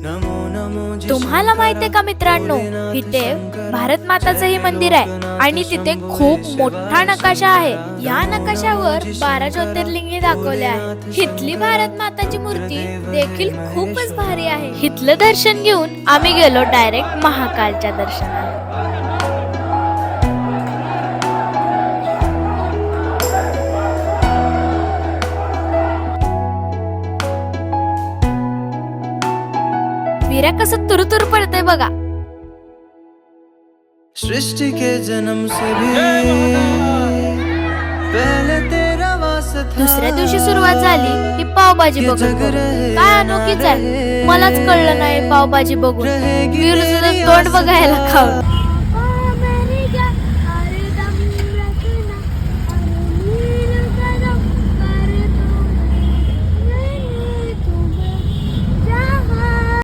तुम्हाला माहितीये का मित्रांनो, इथे भारत माताचंही मंदिर आहे आणि तिथे खूप मोठा नकाशा आहे. या नकाशावर 12 ज्योतिर्लिंगे दाखवले आहेत. इथली भारत माताची मूर्ती देखील खूपच भारी आहे. इथलं दर्शन घेऊन आम्ही गेलो डायरेक्ट महाकालच्या दर्शनाला. वीरा कसं तुरतुर पडते बघा. सृष्टि के जन्म से भी पहले तेरा वास्ता था. दुसऱ्या दिवशी सुरुवात झाली की पावभाजी बघून. काय अनोखीच आहे, मलाच कळलं नाही पावभाजी बघून. वीर सुद्धा तोंड बघायला खाऊ.